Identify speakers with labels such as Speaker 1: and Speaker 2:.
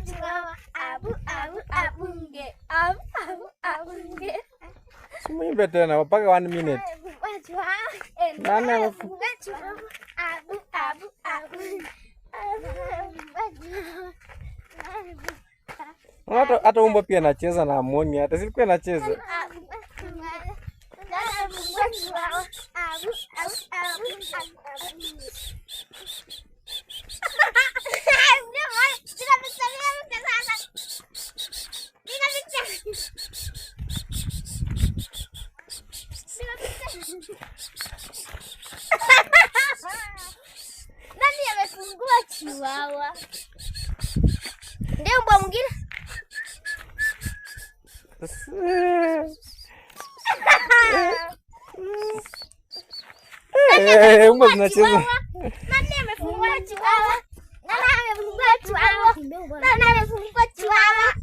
Speaker 1: chihuahua. Abu abu abunge. Abu abu abunge.
Speaker 2: Simuimbe tena mpaka 1 minute. Nani
Speaker 1: amefunga chihuahua? Abu abu abunge.
Speaker 2: Hata umbo pia anacheza na amoni, hata silikuwa anacheza.
Speaker 1: Nani amefungua chihuahua? Ndio mbwa mwingine.
Speaker 2: Umbo zinacheza.
Speaker 1: Nani amefungua chihuahua? Nani amefungua chihuahua?